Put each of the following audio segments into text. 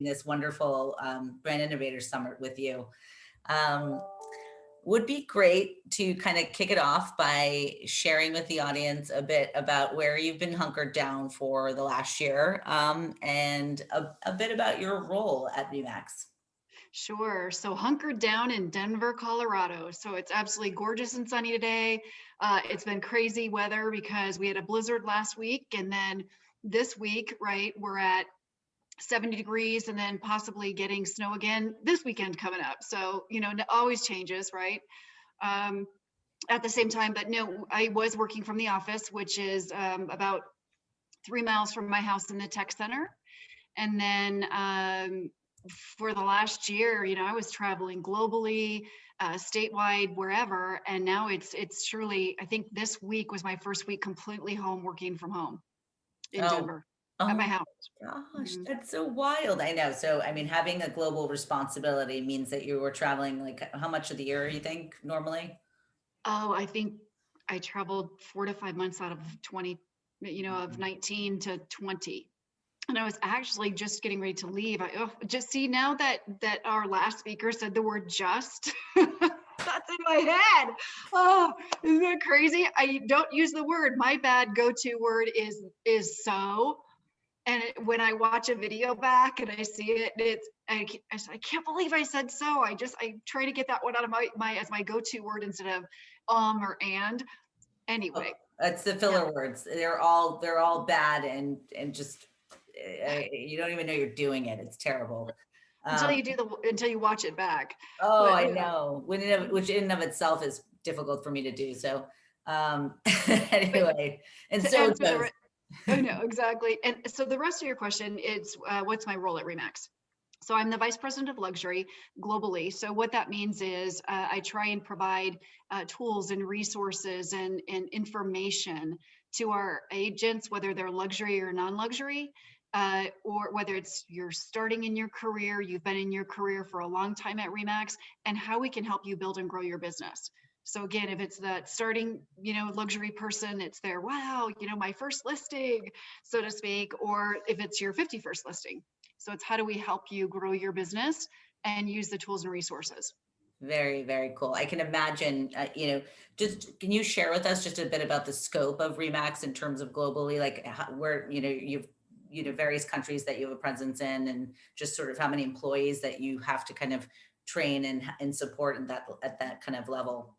this wonderful Brand Innovators Summit with you. Um, would be great to kind of kick it off by sharing with the audience a bit about where you've been hunkered down for the last year, and a bit about your role at Remax. Sure. So hunkered down in Denver, Colorado. So it's absolutely gorgeous and sunny today. It's been crazy weather because we had a blizzard last week. And then this week, right, we're at 70 degrees and then possibly getting snow again this weekend coming up. So, it always changes, right? Um, at the same time, but no, I was working from the office, which is about 3 miles from my house in the tech center. And then for the last year, I was traveling globally, statewide, wherever. And now it's truly, I think this week was my first week completely home, working from home in Oh, Denver at my oh house. gosh, Mhm. that's so wild. I know. So, I mean, having a global responsibility means that you were traveling like how much of the year you think normally? Oh, I think I traveled 4 to 5 months out of 20, of 19 to 20. And I was actually just getting ready to leave. Just see now that our last speaker said the word just, that's in my head. Oh, isn't that crazy? I don't use the word. My bad go-to word is so. And when I watch a video back and I see it, I can't believe I said so. I try to get that one out of my as my go-to word instead of or and. Oh, Anyway, that's the yeah. filler words. They're all bad and just you don't even know you're doing it. It's terrible. Um, Until you watch it back. oh, But I know. Which in and of itself is difficult for me to do. So but anyway, and to so it answer goes. I know, exactly. And so the rest of your question is, what's my role at Remax? So I'm the vice president of luxury globally. So what that means is I try and provide tools and resources and information to our agents, whether they're luxury or non-luxury, or whether it's you're starting in your career, you've been in your career for a long time at Remax, and how we can help you build and grow your business. So again, if it's that starting, luxury person, it's their, wow, my first listing, so to speak, or if it's your 51st listing. So it's how do we help you grow your business and use the tools and resources? Very, very cool. I can imagine, just can you share with us just a bit about the scope of Remax in terms of globally, like where, you've, various countries that you have a presence in, and just sort of how many employees that you have to kind of train and support at that kind of level.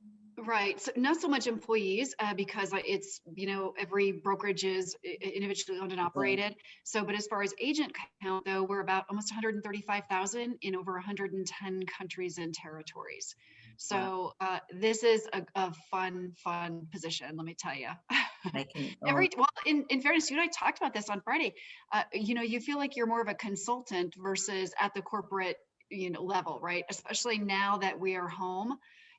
Right. So not so much employees, because it's, every brokerage is individually owned and Okay. operated. So, but as far as agent count, though, we're about almost 135,000 in over 110 countries and territories. Wow. So this is a fun position, let me tell you. I can, oh, Well, in fairness, you and I talked about this on Friday. You feel like you're more of a consultant versus at the corporate, level, right? Especially now that we are home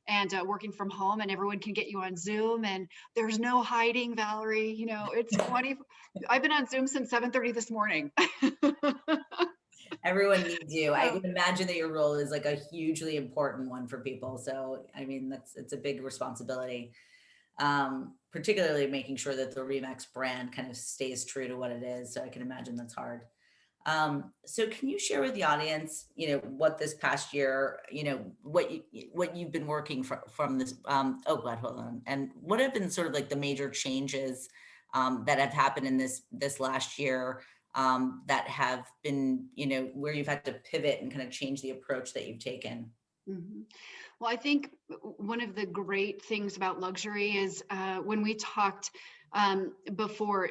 and working from home and everyone can get you on Zoom and there's no hiding, Valerie. It's 20. I've been on Zoom since 7:30 this morning. everyone needs you. I So, can imagine that your role is like a hugely important one for people. So, I mean, it's a big responsibility. Particularly making sure that the Remax brand kind of stays true to what it is. So I can imagine that's hard. So can you share with the audience, what this past year, what you've been working from this, oh God, hold on. And what have been sort of like the major changes, that have happened in this last year, that have been, where you've had to pivot and kind of change the approach that you've taken? mhm. Well, I think one of the great things about luxury is when we talked before,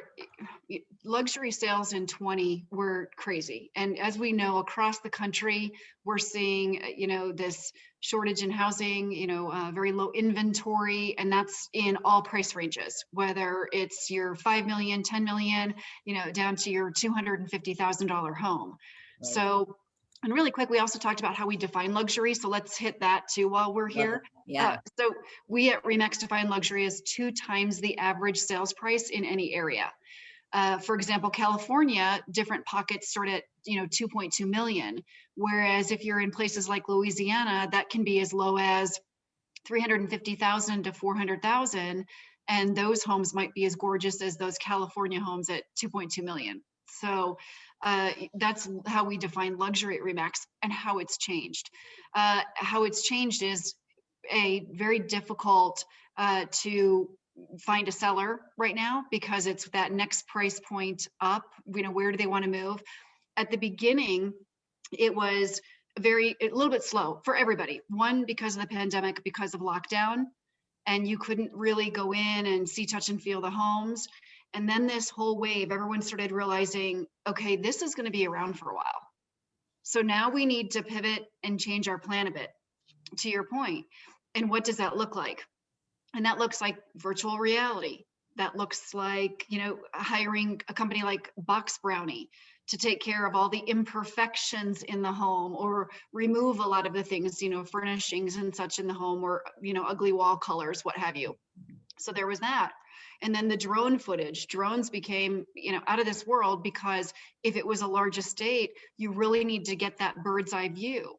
luxury sales in 20 were crazy. And as we know, across the country, we're seeing, this shortage in housing, very low inventory, and that's in all price ranges, whether it's your 5 million, 10 million, down to your $250,000 home. Right. So, and really quick, we also talked about how we define luxury. So let's hit that too while we're Love here. it. Yeah. So we at Remax define luxury as 2 times the average sales price in any area. For example, California, different pockets start at 2.2 million, whereas if you're in places like Louisiana, that can be as low as 350,000 to 400,000, and those homes might be as gorgeous as those California homes at 2.2 million, So that's how we define luxury at RE/MAX and how it's changed. How it's changed is a very difficult to find a seller right now, because it's that next price point up. Where do they want to move? At the beginning, it was a little bit slow for everybody. One, because of the pandemic, because of lockdown, and you couldn't really go in and see, touch, and feel the homes. And then this whole wave, everyone started realizing, okay, this is going to be around for a while. So now we need to pivot and change our plan a bit, to your point. And what does that look like? And that looks like virtual reality. That looks like, hiring a company like Box Brownie to take care of all the imperfections in the home, or remove a lot of the things, furnishings and such in the home, or, ugly wall colors, what have you. So there was that. And then the drone footage. Drones became, out of this world, because if it was a large estate, you really need to get that bird's eye view.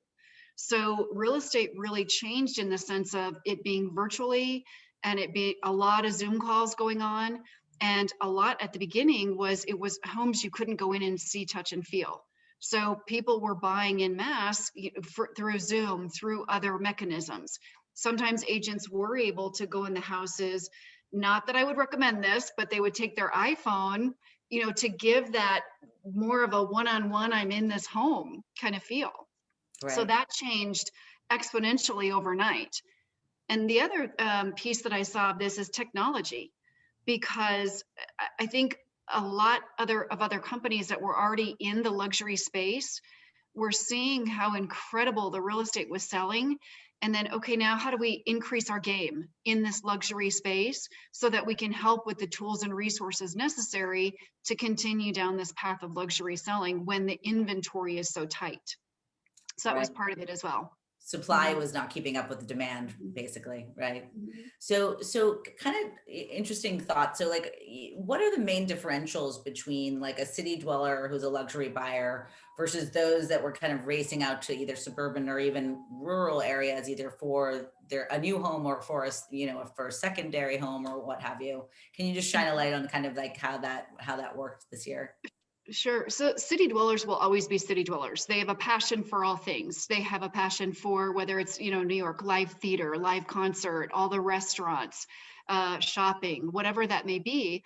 So real estate really changed in the sense of it being virtually, and it being a lot of Zoom calls going on. And a lot at the beginning it was homes you couldn't go in and see, touch, and feel. So people were buying in mass through Zoom, through other mechanisms. Sometimes agents were able to go in the houses. Not that I would recommend this, but they would take their iPhone, to give that more of a one-on-one, I'm in this home kind of feel. Right. So that changed exponentially overnight. And the other piece that I saw of this is technology, because I think a lot of other companies that were already in the luxury space were seeing how incredible the real estate was selling. And then, okay, now how do we increase our game in this luxury space so that we can help with the tools and resources necessary to continue down this path of luxury selling when the inventory is so tight? So that was part of it as well. Supply was not keeping up with the demand, basically, right? So kind of interesting thought. So like, what are the main differentials between like a city dweller who's a luxury buyer versus those that were kind of racing out to either suburban or even rural areas, either for a new home or for for a secondary home or what have you? Can you just shine a light on kind of like how that worked this year? Sure. So city dwellers will always be city dwellers. They have a passion for all things. They have a passion for whether it's, New York, live theater, live concert, all the restaurants, shopping, whatever that may be.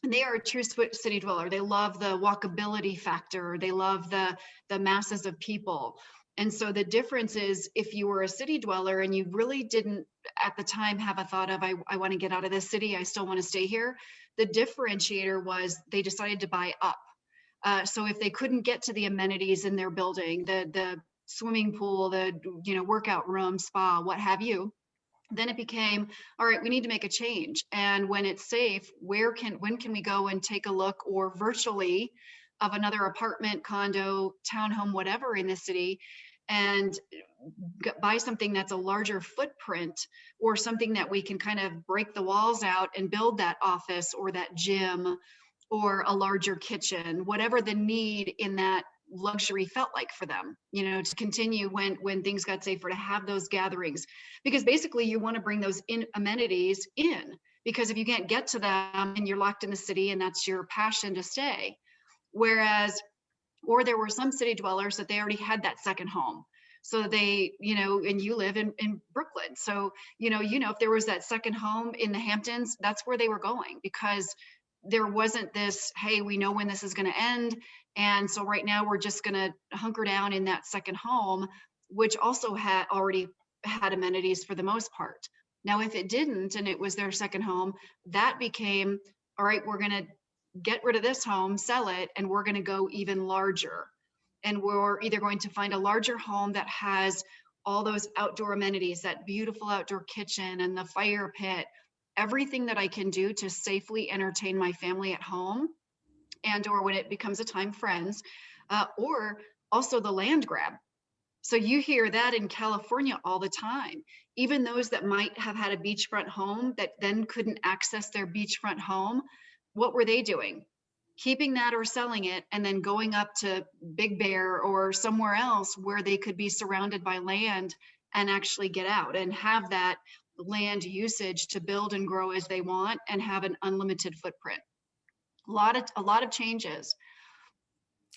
And they are a true city dweller. They love the walkability factor. They love the masses of people. And so the difference is, if you were a city dweller and you really didn't at the time have a thought of, I want to get out of this city, I still want to stay here. The differentiator was they decided to buy up. So if they couldn't get to the amenities in their building, the swimming pool, the workout room, spa, what have you, then it became, all right, we need to make a change. And when it's safe, when can we go and take a look, or virtually, of another apartment, condo, townhome, whatever in the city, and buy something that's a larger footprint, or something that we can kind of break the walls out and build that office or that gym or a larger kitchen, whatever the need in that luxury felt like for them, to continue when things got safer, to have those gatherings. Because basically you want to bring those amenities in, because if you can't get to them and you're locked in the city and that's your passion to stay. Or there were some city dwellers that they already had that second home. So they, and you live in Brooklyn. So, if there was that second home in the Hamptons, that's where they were going, because there wasn't this, hey, we know when this is going to end. And so right now we're just going to hunker down in that second home, which also already had amenities for the most part. Now, if it didn't, and it was their second home, that became, all right, we're going to get rid of this home, sell it, and we're going to go even larger. And we're either going to find a larger home that has all those outdoor amenities, that beautiful outdoor kitchen and the fire pit, everything that I can do to safely entertain my family at home, and or when it becomes a time, friends, or also the land grab. So you hear that in California all the time. Even those that might have had a beachfront home that then couldn't access their beachfront home, what were they doing? Keeping that or selling it, and then going up to Big Bear or somewhere else where they could be surrounded by land and actually get out and have that land usage to build and grow as they want and have an unlimited footprint. A lot of changes.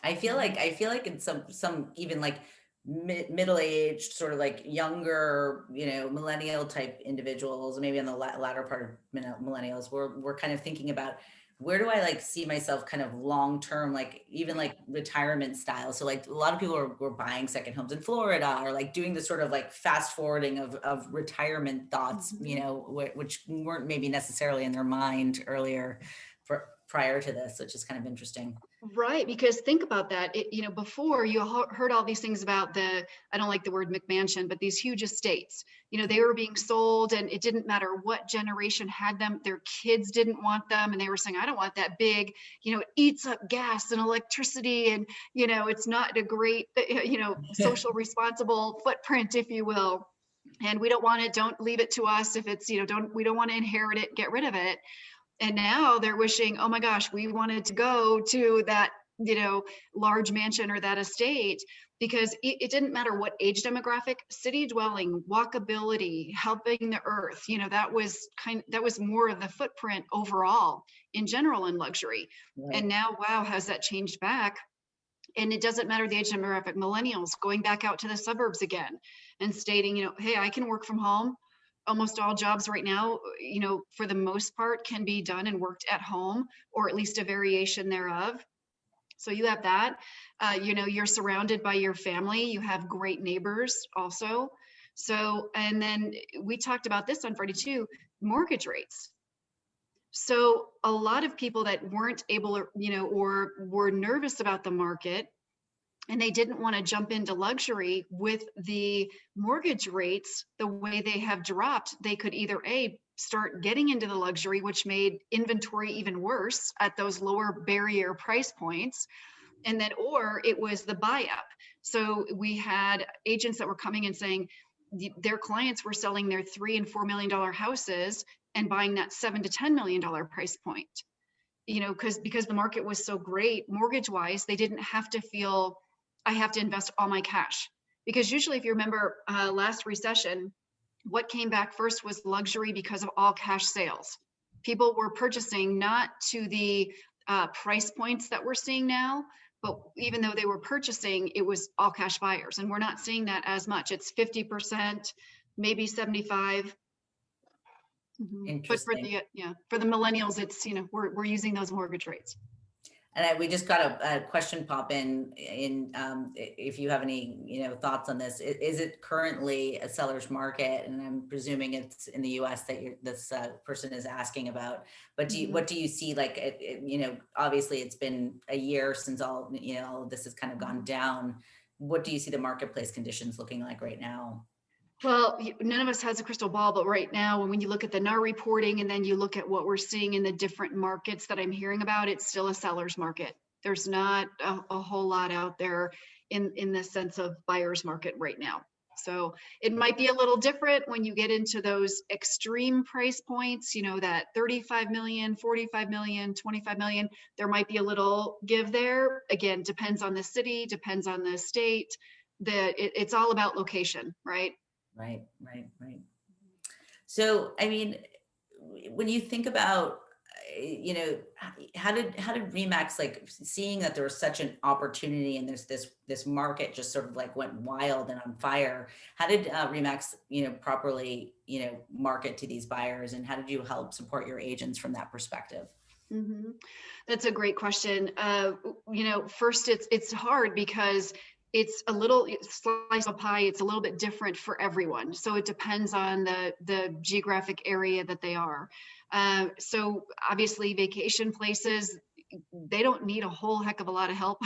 I feel like in some even like middle-aged, sort of like younger, millennial type individuals, maybe on the latter part of millennials, we're kind of thinking about, where do I like see myself kind of long term, like even like retirement style. So like a lot of people were buying second homes in Florida, or like doing the sort of like fast forwarding of retirement thoughts, which weren't maybe necessarily in their mind earlier, prior to this, which is kind of interesting. Right, because think about that. Before you heard all these things about I don't like the word McMansion, but these huge estates. They were being sold, and it didn't matter what generation had them. Their kids didn't want them, and they were saying, "I don't want that big. It eats up gas and electricity, and it's not a great, social responsible footprint, if you will. And we don't want it. Don't leave it to us. If it's, we don't want to inherit it. Get rid of it." And now they're wishing, oh my gosh, we wanted to go to that, large mansion or that estate, because it didn't matter what age demographic, city dwelling, walkability, helping the earth, that was more of the footprint overall in general in luxury. Right. And now, wow, has that changed back? And it doesn't matter the age demographic, millennials going back out to the suburbs again and stating, hey, I can work from home. Almost all jobs right now, for the most part, can be done and worked at home, or at least a variation thereof. So you have that. You're surrounded by your family. You have great neighbors also. So, and then we talked about this on Friday too, mortgage rates. So a lot of people that weren't able, or were nervous about the market, and they didn't want to jump into luxury with the mortgage rates the way they have dropped, they could either start getting into the luxury, which made inventory even worse at those lower barrier price points, and then, or it was the buy up. So we had agents that were coming and saying their clients were selling their $3 and $4 million houses and buying that $7 to $10 million price point. Because the market was so great mortgage wise, they didn't have to feel, I have to invest all my cash. Because usually, if you remember last recession, what came back first was luxury because of all cash sales. People were purchasing not to the price points that we're seeing now, but even though they were purchasing, it was all cash buyers. And we're not seeing that as much. It's 50%, maybe 75. But for the millennials, it's, we're using those mortgage rates. And we just got a question pop in, if you have any, thoughts on this. Is it currently a seller's market? And I'm presuming it's in the U.S. that this person is asking about. But what do you see? Like, obviously it's been a year since all of this has kind of gone down. What do you see the marketplace conditions looking like right now? Well, none of us has a crystal ball, but right now, when you look at the NAR reporting and then you look at what we're seeing in the different markets that I'm hearing about, it's still a seller's market. There's not a whole lot out there in the sense of buyer's market right now. So it might be a little different when you get into those extreme price points, that 35 million, 45 million, 25 million, there might be a little give there. Again, depends on the city, depends on the state. It's all about location, right? Right. So, I mean, when you think about, how did RE/MAX, like, seeing that there was such an opportunity and there's this market just sort of like went wild and on fire, how did RE/MAX, properly, market to these buyers, and how did you help support your agents from that perspective? Mm-hmm. That's a great question. First, it's hard because it's a little slice of pie. It's a little bit different for everyone. So it depends on the geographic area that they are. So obviously vacation places, they don't need a whole heck of a lot of help,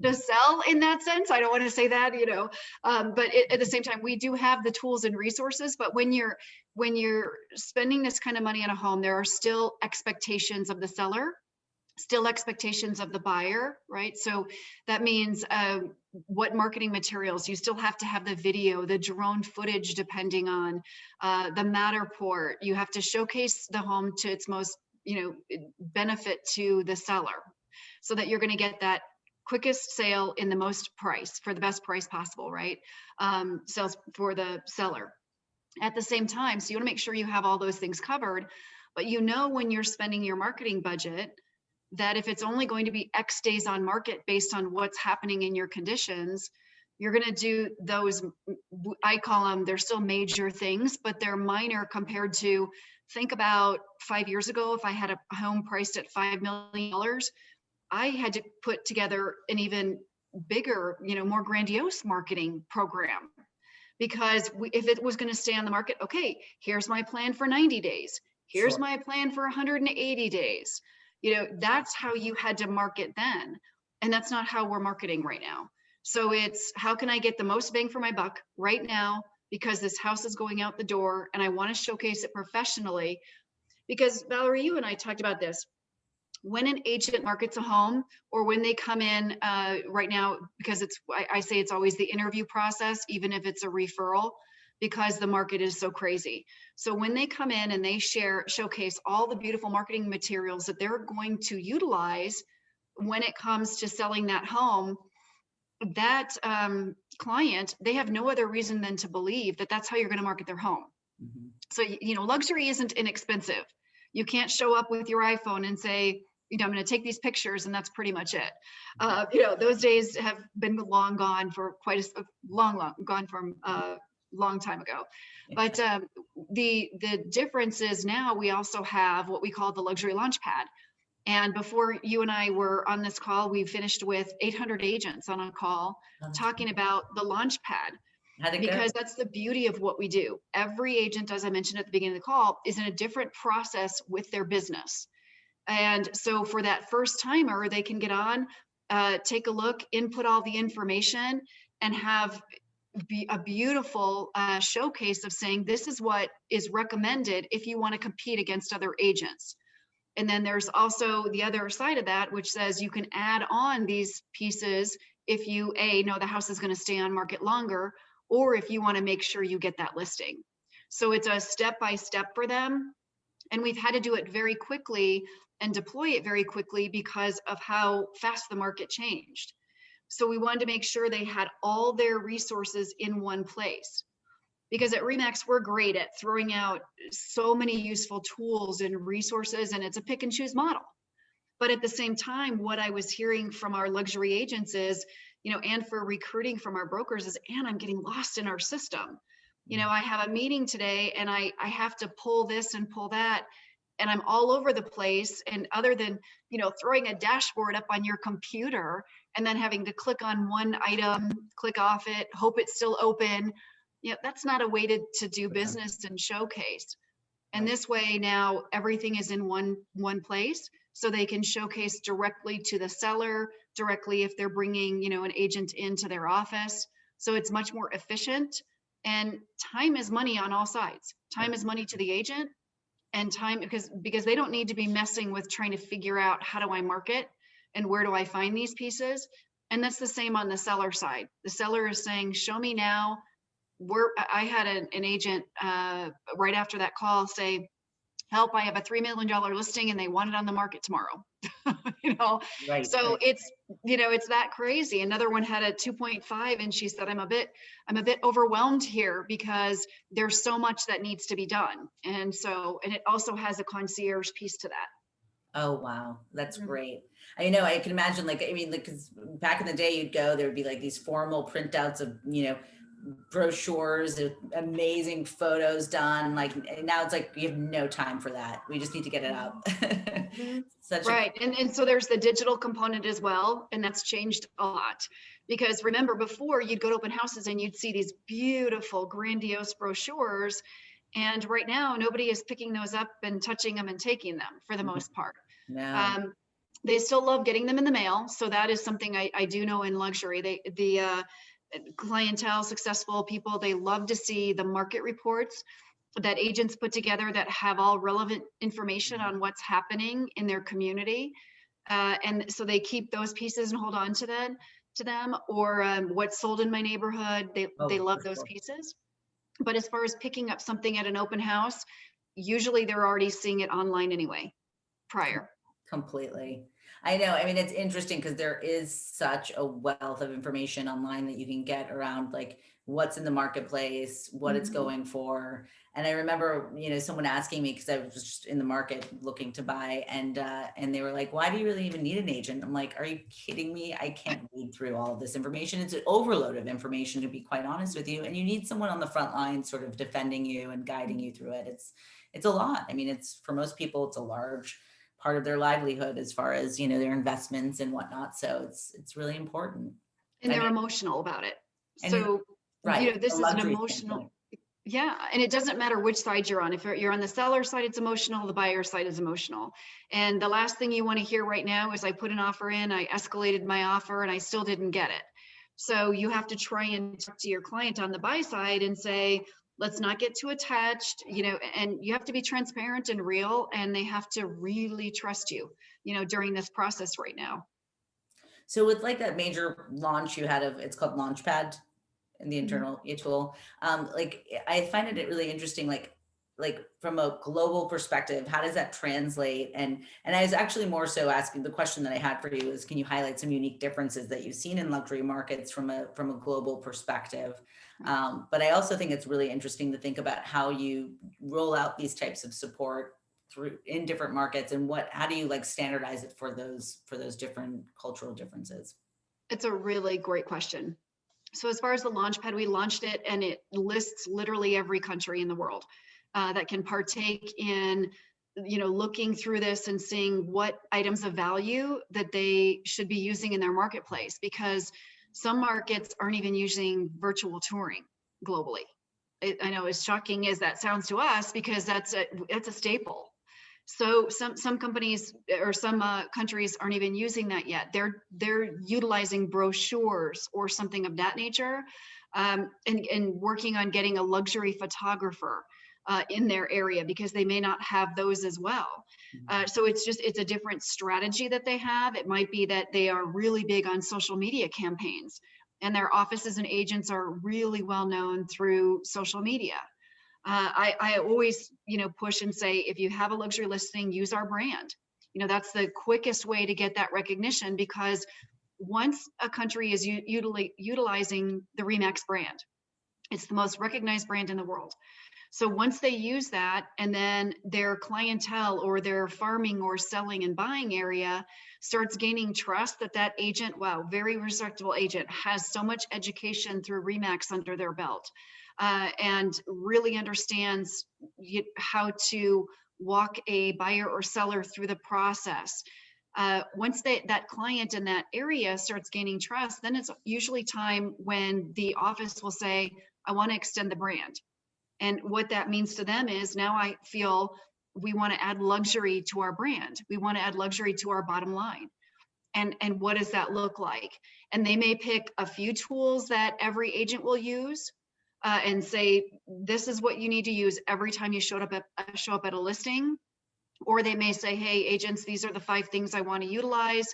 to sell in that sense. I don't want to say that, but at the same time, we do have the tools and resources. But when you're spending this kind of money on a home, there are still expectations of the seller, still expectations of the buyer, right? So that means what marketing materials, you still have to have the video, the drone footage, depending on the Matterport. You have to showcase the home to its most, benefit to the seller, so that you're going to get that quickest sale in the most price, for the best price possible, right? Sales for the seller. At the same time, so you want to make sure you have all those things covered, but when you're spending your marketing budget, that if it's only going to be X days on market based on what's happening in your conditions, you're going to do those, I call them, they're still major things, but they're minor compared to, think about 5 years ago, if I had a home priced at $5 million, I had to put together an even bigger, more grandiose marketing program. Because if it was going to stay on the market, okay, here's my plan for 90 days. Here's Sure. my plan for 180 days. That's how you had to market then. And that's not how we're marketing right now. So it's, how can I get the most bang for my buck right now? Because this house is going out the door and I want to showcase it professionally. Because Valerie, you and I talked about this. When an agent markets a home, or when they come in right now, because I say it's always the interview process, even if it's a referral, because the market is so crazy. So when they come in and they showcase all the beautiful marketing materials that they're going to utilize when it comes to selling that home, that client, they have no other reason than to believe that that's how you're going to market their home. Mm-hmm. So, luxury isn't inexpensive. You can't show up with your iPhone and say, I'm going to take these pictures and that's pretty much it. Those days have been long gone for quite a gone from a long time ago. But the difference is now we also have what we call the luxury launch pad. And before you and I were on this call, we finished with 800 agents on a call talking about the launch pad. Because that's the beauty of what we do. Every agent, as I mentioned at the beginning of the call, is in a different process with their business. And so for that first timer, they can get on, take a look, input all the information, and have a beautiful showcase of saying, this is what is recommended if you want to compete against other agents. And then there's also the other side of that, which says you can add on these pieces if you, know the house is going to stay on market longer, or if you want to make sure you get that listing. So it's a step-by-step for them. And we've had to do it very quickly and deploy it very quickly because of how fast the market changed. So we wanted to make sure they had all their resources in one place. Because at RE/MAX, we're great at throwing out so many useful tools and resources, and it's a pick and choose model. But at the same time, what I was hearing from our luxury agents is, and for recruiting from our brokers is, and I'm getting lost in our system. I have a meeting today and I have to pull this and pull that, and I'm all over the place. And other than, throwing a dashboard up on your computer and then having to click on one item, click off it, hope it's still open, that's not a way to do business and showcase. And this way now everything is in one place, so they can showcase directly to the seller, directly if they're bringing, an agent into their office. So it's much more efficient, and time is money on all sides. Time is money to the agent, and time because they don't need to be messing with trying to figure out, how do I market and where do I find these pieces? And that's the same on the seller side. The seller is saying, show me now. I had an agent right after that call say, help, I have a $3 million listing and they want it on the market tomorrow. Right. So it's, it's that crazy. Another one had a 2.5 and she said, I'm a bit overwhelmed here because there's so much that needs to be done. And it also has a concierge piece to that. Oh, wow. That's great. I know, I can imagine, because back in the day there would be like these formal printouts of, brochures, amazing photos done. Now it's like, you have no time for that. We just need to get it up. Right. And so there's the digital component as well. And that's changed a lot, because remember, before you'd go to open houses and you'd see these beautiful, grandiose brochures. And right now, nobody is picking those up and touching them and taking them for the most part. No. They still love getting them in the mail. So that is something I do know in luxury. The clientele, successful people, they love to see the market reports that agents put together that have all relevant information on what's happening in their community. And so they keep those pieces and hold on to them, or what's sold in my neighborhood. They love those pieces. But as far as picking up something at an open house, usually they're already seeing it online anyway, prior. Completely. I know. I mean, it's interesting because there is such a wealth of information online that you can get around like what's in the marketplace, what it's Mhm. going for. And I remember, someone asking me because I was just in the market looking to buy, and they were like, "Why do you really even need an agent?" I'm like, "Are you kidding me? I can't read through all of this information. It's an overload of information, to be quite honest with you. And you need someone on the front line, sort of defending you and guiding you through it. It's a lot. I mean, it's for most people, it's a large part of their livelihood as far as their investments and whatnot, so it's really important. And I they're mean, emotional about it. and it, So, right, a this is an luxury emotional, standpoint. yeah, and it doesn't matter which side you're on. If you're on the seller side, it's emotional, the buyer side is emotional. And the last thing you want to hear right now is I put an offer in, I escalated my offer, and I still didn't get it. So you have to try and talk to your client on the buy side and say, let's not get too attached, and you have to be transparent and real, and they have to really trust you, during this process right now. So with like that major launch you had of, it's called Launchpad in the Mhm. internal tool, like I find it really interesting, like from a global perspective, how does that translate? And I was actually more so asking, the question that I had for you is, can you highlight some unique differences that you've seen in luxury markets from a global perspective? But I also think it's really interesting to think about how you roll out these types of support through in different markets, and how do you like standardize it for those different cultural differences? It's a really great question. So as far as the Launchpad, we launched it and it lists literally every country in the world that can partake in, looking through this and seeing what items of value that they should be using in their marketplace, because some markets aren't even using virtual touring globally. I know, as shocking as that sounds to us, because that's a staple. So some companies or some countries aren't even using that yet. They're utilizing brochures or something of that nature, and working on getting a luxury photographer in their area, because they may not have those as well. So it's a different strategy that they have. It might be that they are really big on social media campaigns, and their offices and agents are really well known through social media. I always, push and say, if you have a luxury listing, use our brand. That's the quickest way to get that recognition, because once a country is utilizing the Remax brand, it's the most recognized brand in the world. So once they use that, and then their clientele or their farming or selling and buying area starts gaining trust that that agent, wow, very respectable agent, has so much education through Remax under their belt, and really understands how to walk a buyer or seller through the process. Once that client in that area starts gaining trust, then it's usually time when the office will say, I want to extend the brand. And what that means to them is, now I feel we want to add luxury to our brand. We want to add luxury to our bottom line. And what does that look like? And they may pick a few tools that every agent will use, and say, this is what you need to use every time you show up at a listing. Or they may say, hey, agents, these are the 5 things I want to utilize.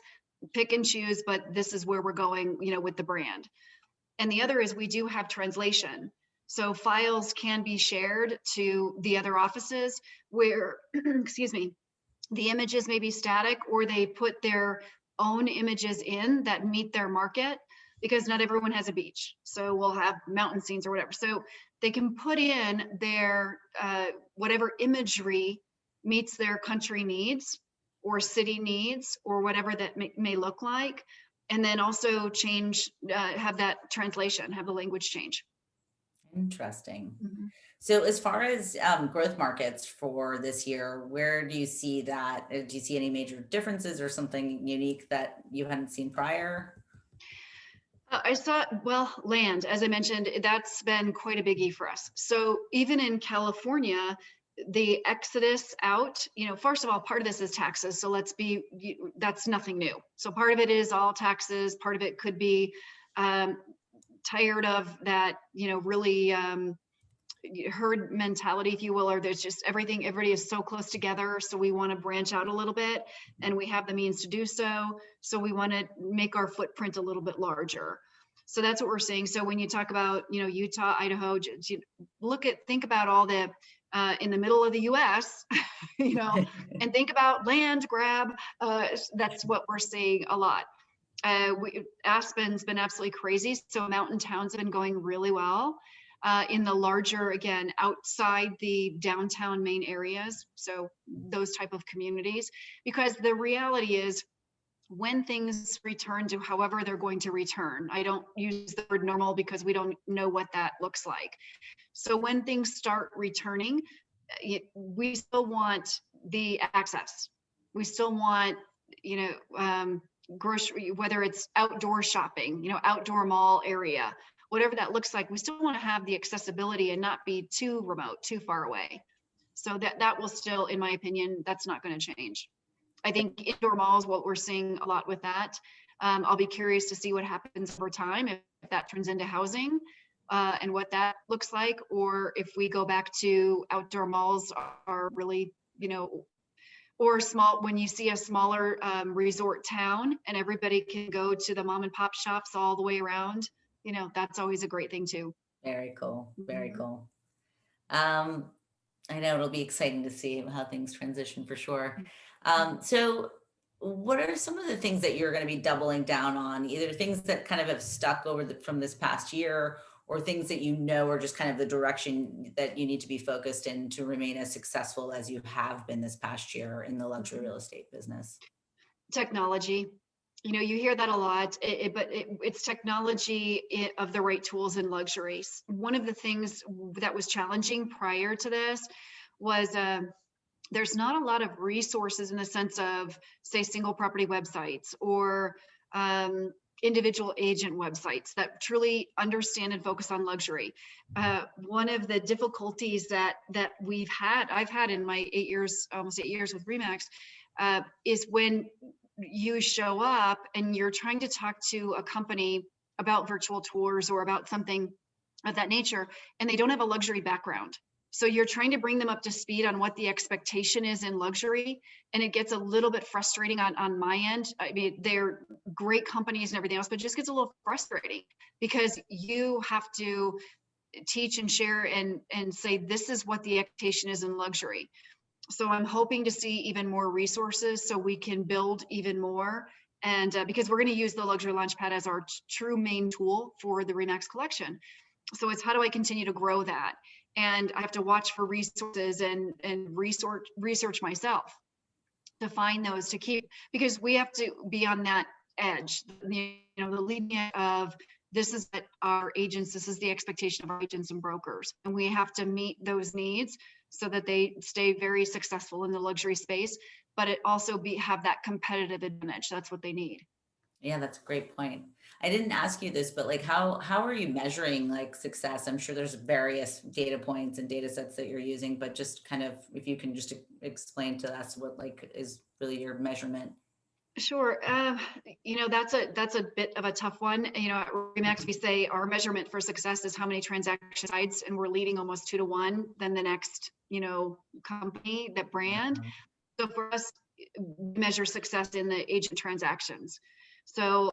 Pick and choose, but this is where we're going, with the brand. And the other is, we do have translation. So files can be shared to the other offices where, excuse me, the images may be static, or they put their own images in that meet their market, because not everyone has a beach. So we'll have mountain scenes or whatever. So they can put in their whatever imagery meets their country needs or city needs or whatever that may look like. And then also change, have that translation, have the language change. Interesting. Mhm. So as far as growth markets for this year, where do you see that? Do you see any major differences or something unique that you hadn't seen prior? I saw, well, land, as I mentioned, that's been quite a biggie for us. So even in California, the exodus out, first of all, part of this is taxes. So that's nothing new. So part of it is all taxes. Part of it could be um, tired of that, really herd mentality, if you will, or there's just everybody is so close together. So we want to branch out a little bit, and we have the means to do so. So we want to make our footprint a little bit larger. So that's what we're seeing. So when you talk about, Utah, Idaho, think about all the in the middle of the US, and think about land grab. That's what we're seeing a lot. Aspen's been absolutely crazy. So mountain towns have been going really well in the larger, again, outside the downtown main areas. So those type of communities, because the reality is when things return to however they're going to return, I don't use the word normal because we don't know what that looks like. So when things start returning, we still want the access. We still want, grocery, whether it's outdoor shopping, outdoor mall area, whatever that looks like, we still want to have the accessibility and not be too remote, too far away. So that will still, in my opinion, that's not going to change. I think indoor malls, what we're seeing a lot with that. I'll be curious to see what happens over time, if that turns into housing and what that looks like, or if we go back to outdoor malls are really, or small, when you see a smaller resort town and everybody can go to the mom and pop shops all the way around, that's always a great thing too. Very cool. Very cool. I know it'll be exciting to see how things transition for sure. So what are some of the things that you're going to be doubling down on, either things that kind of have stuck from this past year, or things that are just kind of the direction that you need to be focused in to remain as successful as you have been this past year in the luxury real estate business? Technology. You hear that a lot, but it's technology of the right tools in luxuries. One of the things that was challenging prior to this was there's not a lot of resources in the sense of, say, single property websites or individual agent websites that truly understand and focus on luxury. One of the difficulties that I've had in my almost 8 years with RE/MAX, is when you show up and you're trying to talk to a company about virtual tours or about something of that nature, and they don't have a luxury background. So you're trying to bring them up to speed on what the expectation is in luxury, and it gets a little bit frustrating on my end. I mean, they're great companies and everything else, but it just gets a little frustrating because you have to teach and share and say, this is what the expectation is in luxury. So I'm hoping to see even more resources so we can build even more. And because we're going to use the Luxury Launchpad as our true main tool for the RE/MAX collection. So it's how do I continue to grow that? And I have to watch for resources and research myself to find those to keep, because we have to be on that edge, the leading edge of this is what our agents, this is the expectation of our agents and brokers. And we have to meet those needs so that they stay very successful in the luxury space, but it also have that competitive advantage. That's what they need. Yeah, that's a great point. I didn't ask you this, but like, how are you measuring like success? I'm sure there's various data points and data sets that you're using, but just kind of, if you can just explain to us what like is really your measurement. Sure. That's a bit of a tough one. At RE/MAX, we say our measurement for success is how many transaction sites, and we're leading almost 2-to-1 than the next, company, that brand. So for us, we measure success in the agent transactions. So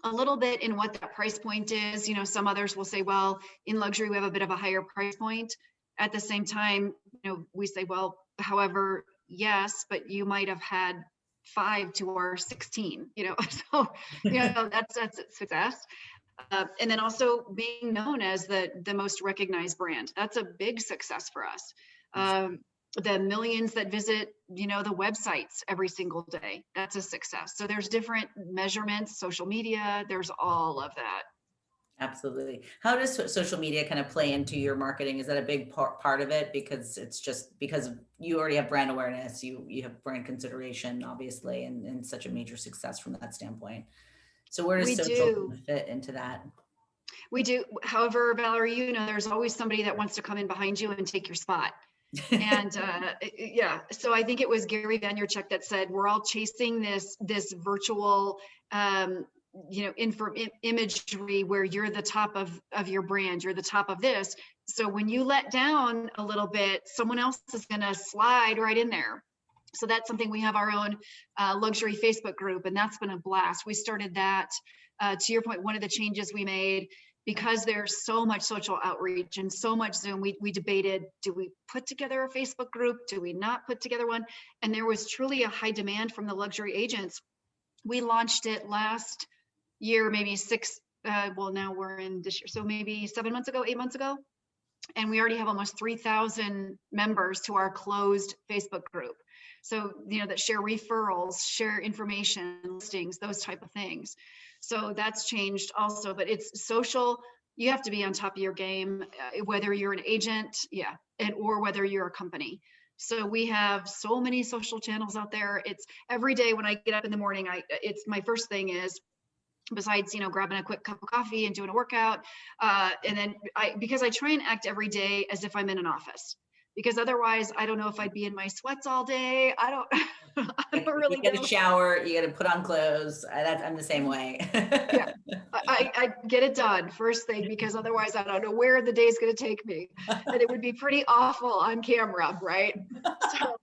a little bit in what that price point is. Some others will say, well, in luxury, we have a bit of a higher price point. At the same time, we say, well, however, yes, but you might have had 5 to our 16, so, that's success. And then also being known as the most recognized brand. That's a big success for us. The millions that visit, the websites every single day, that's a success. So there's different measurements, social media, there's all of that. Absolutely. How does social media kind of play into your marketing? Is that a big part of it? Because it's just because you already have brand awareness, you have brand consideration, obviously, and such a major success from that standpoint. So where does social fit into that? We do. However, Valerie, there's always somebody that wants to come in behind you and take your spot. And yeah, so I think it was Gary Vaynerchuk that said, we're all chasing this virtual, imagery where you're the top of your brand, you're the top of this. So when you let down a little bit, someone else is going to slide right in there. So that's something. We have our own luxury Facebook group, and that's been a blast. We started that, to your point, one of the changes we made because there's so much social outreach and so much Zoom, we debated, do we put together a Facebook group? Do we not put together one? And there was truly a high demand from the luxury agents. We launched it last year, maybe now we're in this year. So maybe 7 months ago, 8 months ago. And we already have almost 3,000 members to our closed Facebook group. So, that share referrals, share information, listings, those type of things. So that's changed also, but it's social. You have to be on top of your game, whether you're an agent, or whether you're a company. So we have so many social channels out there. It's every day when I get up in the morning, it's my first thing is, besides, grabbing a quick cup of coffee and doing a workout. And then because I try and act every day as if I'm in an office, because otherwise I don't know if I'd be in my sweats all day. I don't really You get a shower, you got to put on clothes. I'm the same way. Yeah, I get it done first thing, because otherwise I don't know where the day's going to take me. And it would be pretty awful on camera, right? So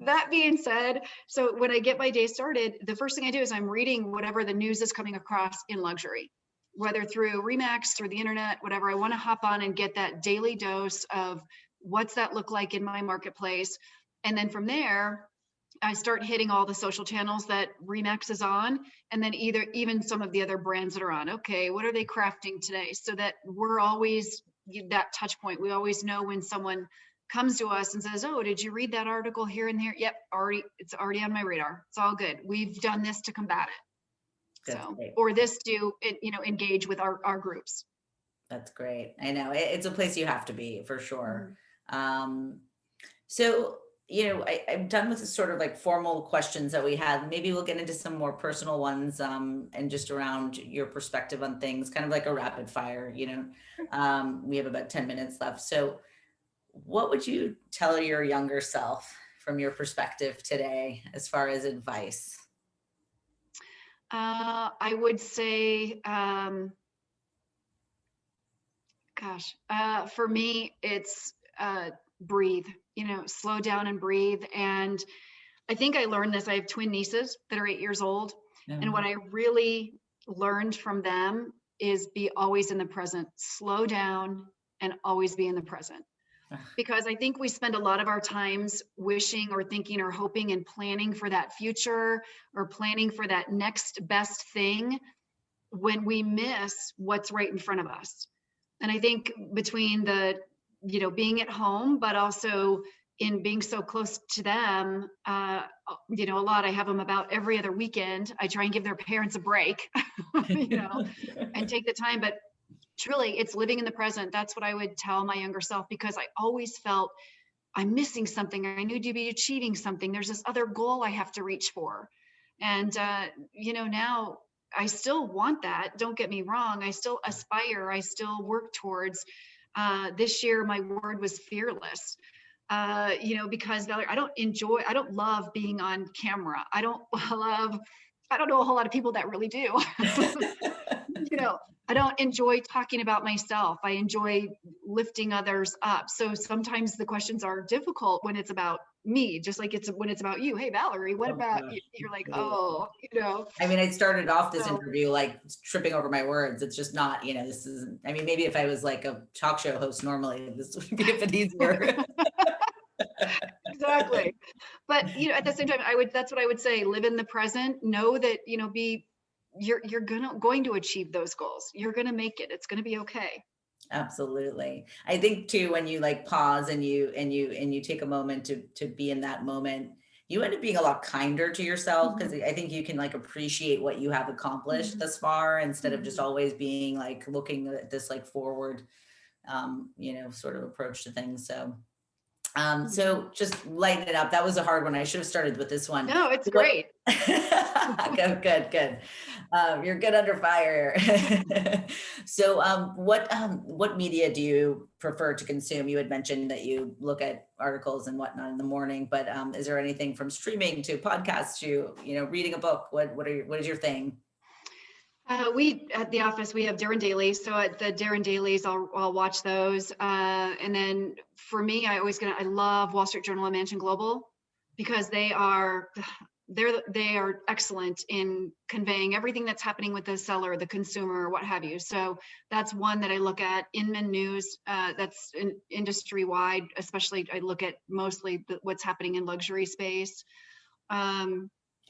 that being said, so when I get my day started, the first thing I do is I'm reading whatever the news is coming across in luxury, whether through Remax, through the internet, whatever. I want to hop on and get that daily dose of what's that look like in my marketplace. And then from there, I start hitting all the social channels that Remax is on, and then even some of the other brands that are on. Okay, what are they crafting today? So that we're always that touch point. We always know when someone comes to us and says, oh, did you read that article here and there? Yep, it's already on my radar. It's all good. We've done this to combat it. That's great. Or this to, engage with our groups. That's great. I know it's a place you have to be, for sure. So, I'm done with the sort of like formal questions that we had. Maybe we'll get into some more personal ones, and just around your perspective on things, kind of like a rapid fire, we have about 10 minutes left. So what would you tell your younger self from your perspective today, as far as advice? I would say, for me, it's breathe, slow down and breathe. And I think I learned this. I have twin nieces that are 8 years old. Mm-hmm. And what I really learned from them is be always in the present, slow down and always be in the present. Because I think we spend a lot of our times wishing or thinking or hoping and planning for that future or planning for that next best thing when we miss what's right in front of us. And I think between the, being at home, but also in being so close to them, a lot, I have them about every other weekend. I try and give their parents a break, and take the time, but truly, it's living in the present. That's what I would tell my younger self, because I always felt I'm missing something. I need to be achieving something. There's this other goal I have to reach for. And, now I still want that. Don't get me wrong. I still aspire. I still work towards, this year, my word was fearless. Because Valerie, I don't love being on camera. I don't know a whole lot of people that really do. I don't enjoy talking about myself. I enjoy lifting others up. So sometimes the questions are difficult when it's about me, just like when it's about you. Hey, Valerie, what about you? You're like, I mean, I started off this interview like tripping over my words. It's just not, this isn't, maybe if I was like a talk show host normally, this would be a bit easier. Exactly. But, at the same time, that's what I would say. Live in the present. Know that, you're going to achieve those goals. You're going to make it. It's going to be okay. Absolutely. I think too, when you like pause and you take a moment to be in that moment, you end up being a lot kinder to yourself, because I think you can like appreciate what you have accomplished thus far, instead of just always being like looking at this like forward, sort of approach to things. So just lighten it up. That was a hard one. I should have started with this one. No, it's great. Good. You're good under fire. So what media do you prefer to consume? You had mentioned that you look at articles and whatnot in the morning, but is there anything from streaming to podcasts to, reading a book? What is your thing? We at the office, we have Darren Dailies. So at the Darren Dailies, I'll watch those. And then for me, I love Wall Street Journal and Mansion Global, because they are they are excellent in conveying everything that's happening with the seller, the consumer, what have you. So that's one that I look at. Inman News, that's industry wide, especially I look at mostly what's happening in luxury space.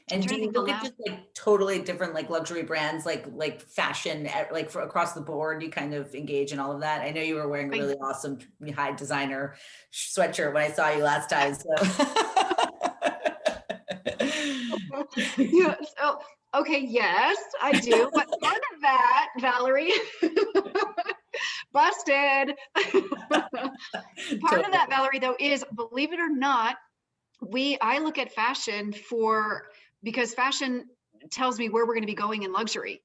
And do you look at just like totally different like luxury brands, like fashion, like for across the board? You kind of engage in all of that. I know you were wearing a really awesome high designer sweatshirt when I saw you last time. So. Yeah. So, okay. Yes, I do. But part of that, Valerie, busted. Part of that, Valerie, though, is, believe it or not, I look at fashion because fashion tells me where we're going to be going in luxury.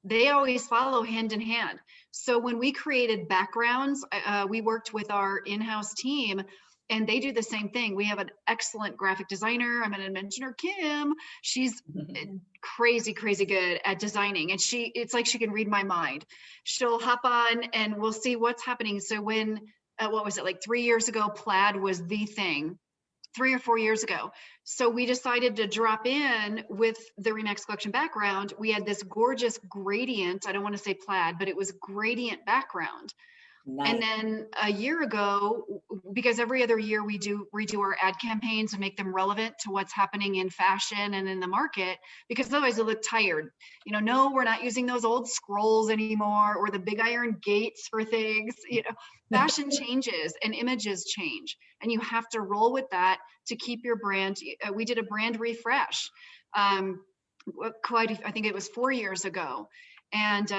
They always follow hand in hand. So when we created backgrounds, we worked with our in-house team, and they do the same thing. We have an excellent graphic designer. I'm going to mention her, Kim. She's crazy good at designing, and it's like she can read my mind. She'll hop on and we'll see what's happening. So when, what was it, like 3 years ago, plaid was the thing. 3 or 4 years ago. So we decided to drop in with the Remax collection background. We had this gorgeous gradient. I don't want to say plaid, but it was gradient background. Nice. And then a year ago, because every other year we redo our ad campaigns and make them relevant to what's happening in fashion and in the market, because otherwise they look tired. No, we're not using those old scrolls anymore, or the big iron gates for things. Fashion changes and images change, and you have to roll with that to keep your brand. We did a brand refresh, I think it was 4 years ago. And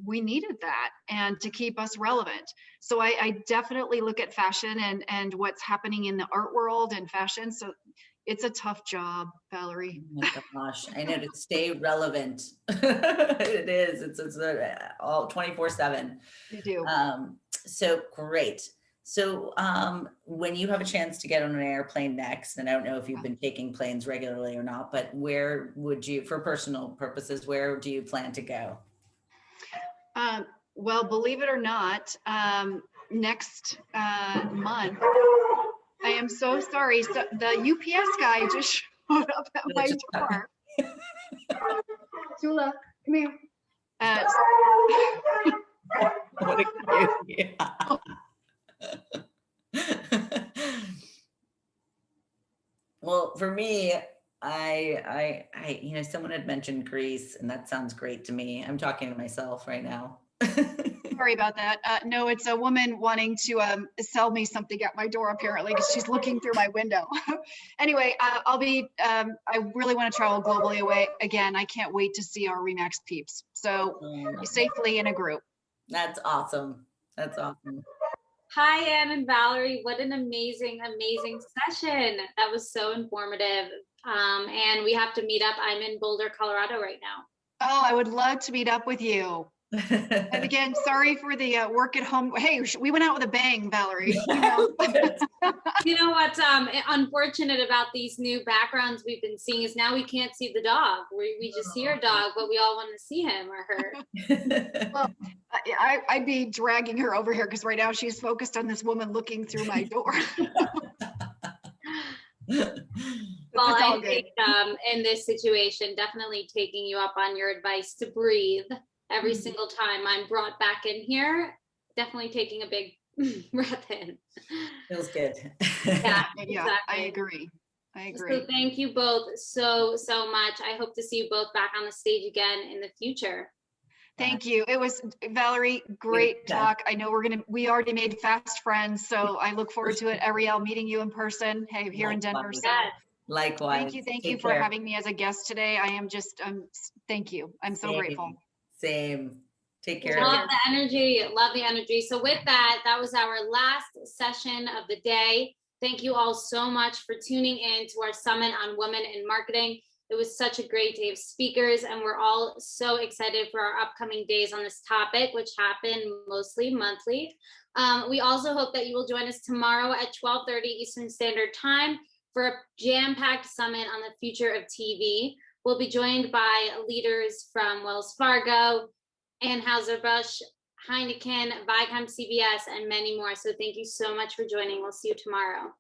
we needed that, and to keep us relevant. So I definitely look at fashion and what's happening in the art world and fashion. So it's a tough job, Valerie. Oh my gosh, I know, to stay relevant. It is. It's all 24/7. You do. So great. So when you have a chance to get on an airplane next, and I don't know if you've been taking planes regularly or not, but where would you, for personal purposes, where do you plan to go? Well, believe it or not, next month, I am so sorry. So the UPS guy just showed up at my door. Tula, come here. What a cute. Well, for me, I someone had mentioned Greece, and that sounds great to me. I'm talking to myself right now. Sorry about that. No, it's a woman wanting to sell me something at my door, apparently, because she's looking through my window. Anyway, I really want to travel globally away again. I can't wait to see our Remax peeps. So safely in a group. That's awesome. That's awesome. Hi, Anne and Valerie. What an amazing session. That was so informative. And we have to meet up. I'm in Boulder, Colorado right now. Oh, I would love to meet up with you. And again, sorry for the work at home. Hey, we went out with a bang, Valerie. You know what's unfortunate about these new backgrounds we've been seeing is now we can't see the dog. We just see our dog, but we all want to see him or her. Well, I'd be dragging her over here because right now she's focused on this woman looking through my door. Well, I think in this situation, definitely taking you up on your advice to breathe every single time I'm brought back in here, definitely taking a big breath in. Feels good. Yeah, yeah, exactly. I agree. So thank you both so much. I hope to see you both back on the stage again in the future. Thank you. It was, Valerie, great talk. I know we already made fast friends, so I look forward to it. Ariel, meeting you in person, here in Denver. So likewise. Thank you for having me as a guest today. Thank you. I'm so grateful. Same. Take care. Love the energy. Love the energy. So with that was our last session of the day. Thank you all so much for tuning in to our Summit on Women in Marketing. It was such a great day of speakers, and we're all so excited for our upcoming days on this topic, which happen mostly monthly. We also hope that you will join us tomorrow at 12:30 Eastern Standard Time for a jam-packed summit on the future of TV. We'll be joined by leaders from Wells Fargo, Anheuser-Busch, Heineken, Viacom CBS, and many more. So thank you so much for joining. We'll see you tomorrow.